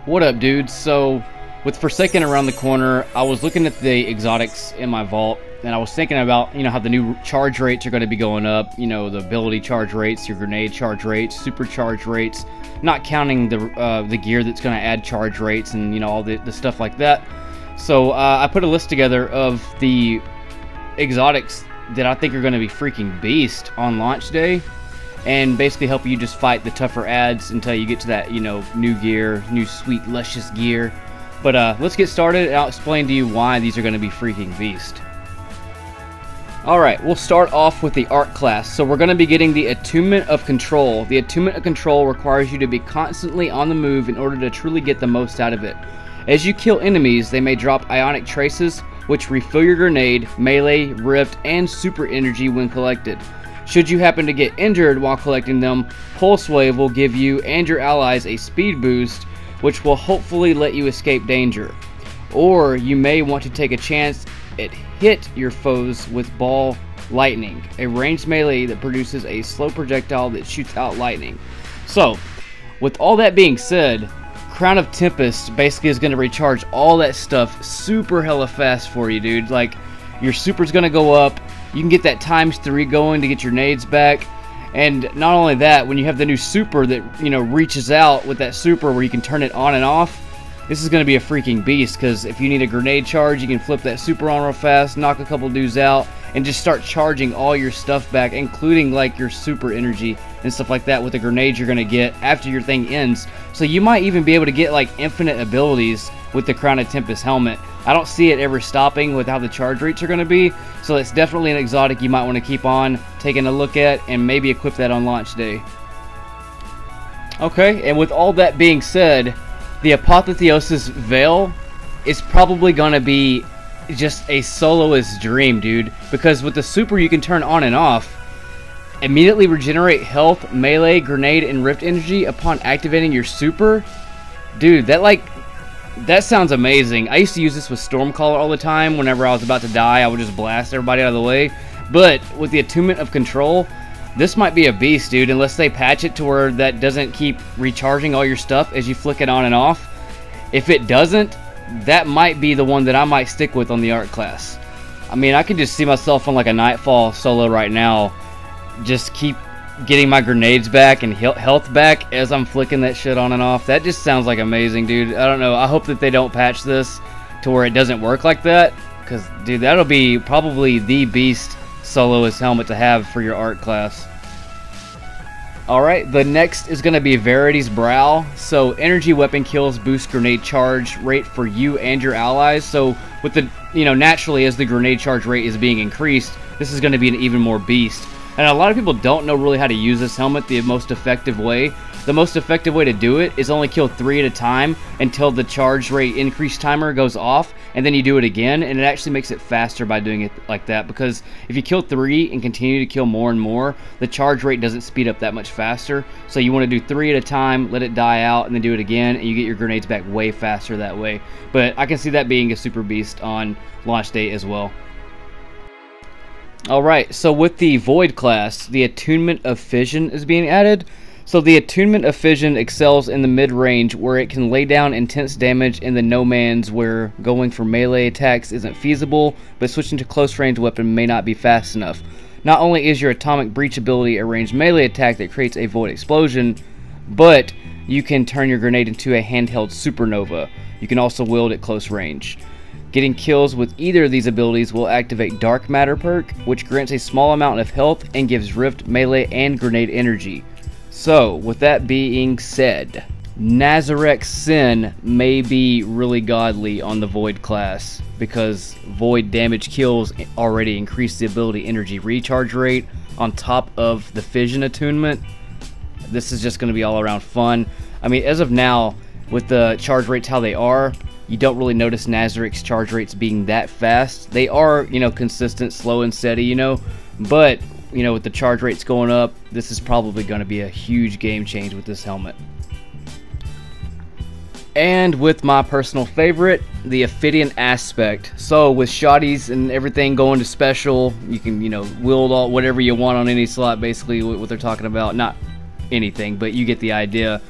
What up, dudes? So, with Forsaken around the corner, I was looking at the exotics in my vault, and I was thinking about, how the new charge rates are going to be going up. The ability charge rates, your grenade charge rates, super charge rates, not counting the gear that's going to add charge rates and, all the stuff like that. So, I put a list together of the exotics that I think are going to be freaking beast on launch day, and basically help you just fight the tougher adds until you get to that, new gear, new sweet, luscious gear. But let's get started, and I'll explain to you why these are going to be freaking beast. Alright, we'll start off with the Arc class. So we're going to be getting the Attunement of Control. The Attunement of Control requires you to be constantly on the move in order to truly get the most out of it. As you kill enemies, they may drop Ionic Traces, which refill your grenade, melee, rift, and super energy when collected. Should you happen to get injured while collecting them, Pulse Wave will give you and your allies a speed boost, which will hopefully let you escape danger. Or you may want to take a chance at hit your foes with Ball Lightning, a ranged melee that produces a slow projectile that shoots out lightning. So, with all that being said, Crown of Tempest basically is going to recharge all that stuff super hella fast for you, dude. Like, your super's going to go up. You can get that ×3 going to get your nades back. And not only that, when you have the new super that, reaches out with that super where you can turn it on and off, this is going to be a freaking beast, because if you need a grenade charge, you can flip that super on real fast, knock a couple dudes out, and just start charging all your stuff back, including like your super energy and stuff like that with the grenades you're going to get after your thing ends. So you might even be able to get like infinite abilities with the Crown of Tempest helmet. I don't see it ever stopping with how the charge rates are going to be, so it's definitely an exotic you might want to keep on taking a look at and maybe equip that on launch day. Okay, and with all that being said, the Apotheosis Veil is probably going to be just a soloist dream, dude, because with the super you can turn on and off, immediately regenerate health, melee, grenade, and rift energy upon activating your super. Dude, that sounds amazing. I used to use this with Stormcaller all the time. Whenever I was about to die, I would just blast everybody out of the way. But with the Attunement of Control, this might be a beast, dude, unless they patch it to where that doesn't keep recharging all your stuff as you flick it on and off. If it doesn't, that might be the one that I might stick with on the Arc class. I mean, I could just see myself on like a Nightfall solo right now, just keep getting my grenades back and health back as I'm flicking that shit on and off. That just sounds like amazing, dude. I don't know. I hope that they don't patch this to where it doesn't work like that, because, dude, that'll be probably the beast soloist helmet to have for your Arc class. Alright, the next is going to be Verity's Brow. So, energy weapon kills boost grenade charge rate for you and your allies. So, with the, naturally as the grenade charge rate is being increased, this is going to be an even more beast. And a lot of people don't know really how to use this helmet the most effective way. The most effective way to do it is only kill 3 at a time until the charge rate increase timer goes off, and then you do it again, and it actually makes it faster by doing it like that, because if you kill 3 and continue to kill more and more, the charge rate doesn't speed up that much faster. So you want to do 3 at a time, let it die out, and then do it again, and you get your grenades back way faster that way. But I can see that being a super beast on launch day as well. Alright, so with the Void class, the Attunement of Fission is being added. So the Attunement of Fission excels in the mid-range, where it can lay down intense damage in the no-mans where going for melee attacks isn't feasible, but switching to close-range weapon may not be fast enough. Not only is your Atomic Breach ability a ranged melee attack that creates a Void Explosion, but you can turn your grenade into a handheld supernova. You can also wield at close range. Getting kills with either of these abilities will activate Dark Matter perk, which grants a small amount of health and gives rift, melee, and grenade energy. So, with that being said, Nazarek's Sin may be really godly on the Void class, because Void damage kills already increase the ability energy recharge rate on top of the Fission attunement. This is just going to be all around fun. I mean, as of now, with the charge rates how they are, you don't really notice Nazarek's charge rates being that fast. They are, consistent, slow and steady, but with the charge rates going up, this is probably going to be a huge game change with this helmet. And with my personal favorite, the Ophidian Aspect. So with shotties and everything going to special, you can, wield all whatever you want on any slot, basically what they're talking about. Not anything, but you get the idea.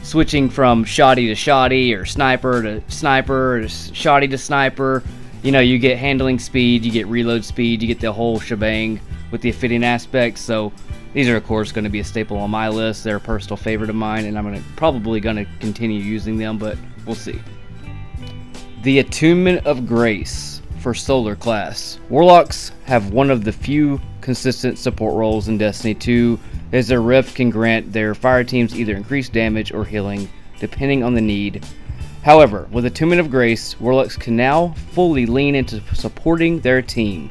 switching from shoddy to shoddy, or sniper to sniper, or shoddy to sniper. You know, you get handling speed, you get reload speed, you get the whole shebang with the fitting aspects. So these are of course going to be a staple on my list. They're a personal favorite of mine, and I'm probably going to continue using them, but we'll see. The Attunement of Grace for Solar class. Warlocks have one of the few consistent support roles in Destiny 2, as their rift can grant their fire teams either increased damage or healing, depending on the need. However, with Attunement of Grace, Warlocks can now fully lean into supporting their team.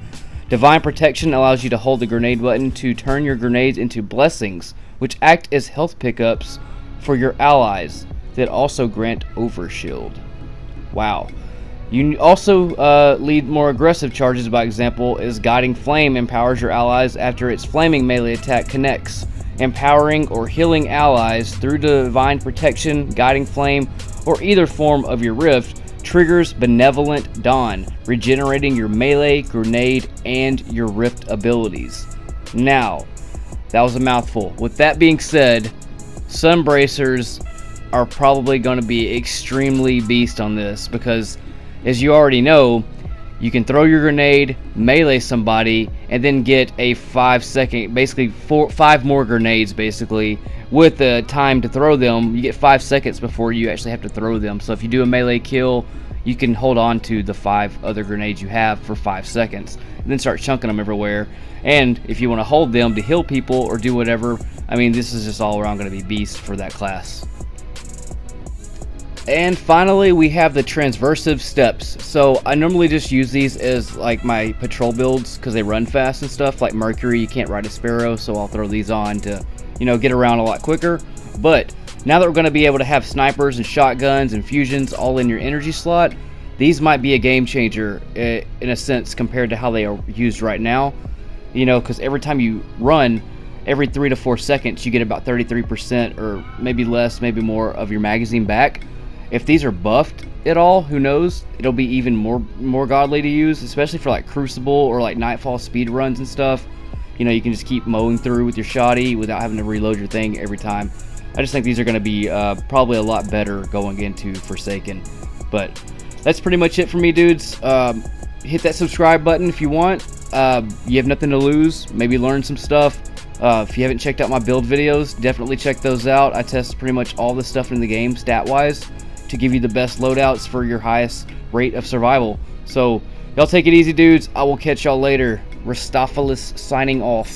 Divine Protection allows you to hold the grenade button to turn your grenades into blessings, which act as health pickups for your allies that also grant overshield. Wow. You also lead more aggressive charges. By example, as Guiding Flame empowers your allies after its flaming melee attack connects, empowering or healing allies through Divine Protection, Guiding Flame, or either form of your rift triggers Benevolent Dawn, regenerating your melee, grenade, and your rift abilities. Now, that was a mouthful. With that being said, Sunbracers are probably going to be extremely beast on this, because as you already know, you can throw your grenade, melee somebody, and then get a 5-second, basically 5 more grenades, basically, with the time to throw them. You get 5 seconds before you actually have to throw them. So if you do a melee kill, you can hold on to the 5 other grenades you have for 5 seconds, and then start chunking them everywhere. And if you want to hold them to heal people or do whatever, I mean, this is just all around going to be beast for that class. And finally, we have the Transversive Steps. So I normally just use these as like my patrol builds because they run fast and stuff. Like Mercury, you can't ride a Sparrow, so I'll throw these on to, you know, get around a lot quicker. But now that we're going to be able to have snipers and shotguns and fusions all in your energy slot, these might be a game changer in a sense compared to how they are used right now. You know, because every time you run, every 3 to 4 seconds, you get about 33% or maybe less, maybe more of your magazine back. If these are buffed at all, who knows? It'll be even more godly to use, especially for like Crucible or like Nightfall speed runs and stuff. You know, you can just keep mowing through with your shoddy without having to reload your thing every time. I just think these are going to be probably a lot better going into Forsaken. But that's pretty much it for me, dudes. Hit that subscribe button if you want. You have nothing to lose. Maybe learn some stuff. If you haven't checked out my build videos, definitely check those out. I test pretty much all the stuff in the game stat-wise to give you the best loadouts for your highest rate of survival. So, y'all take it easy, dudes. I will catch y'all later. Rustopholis signing off.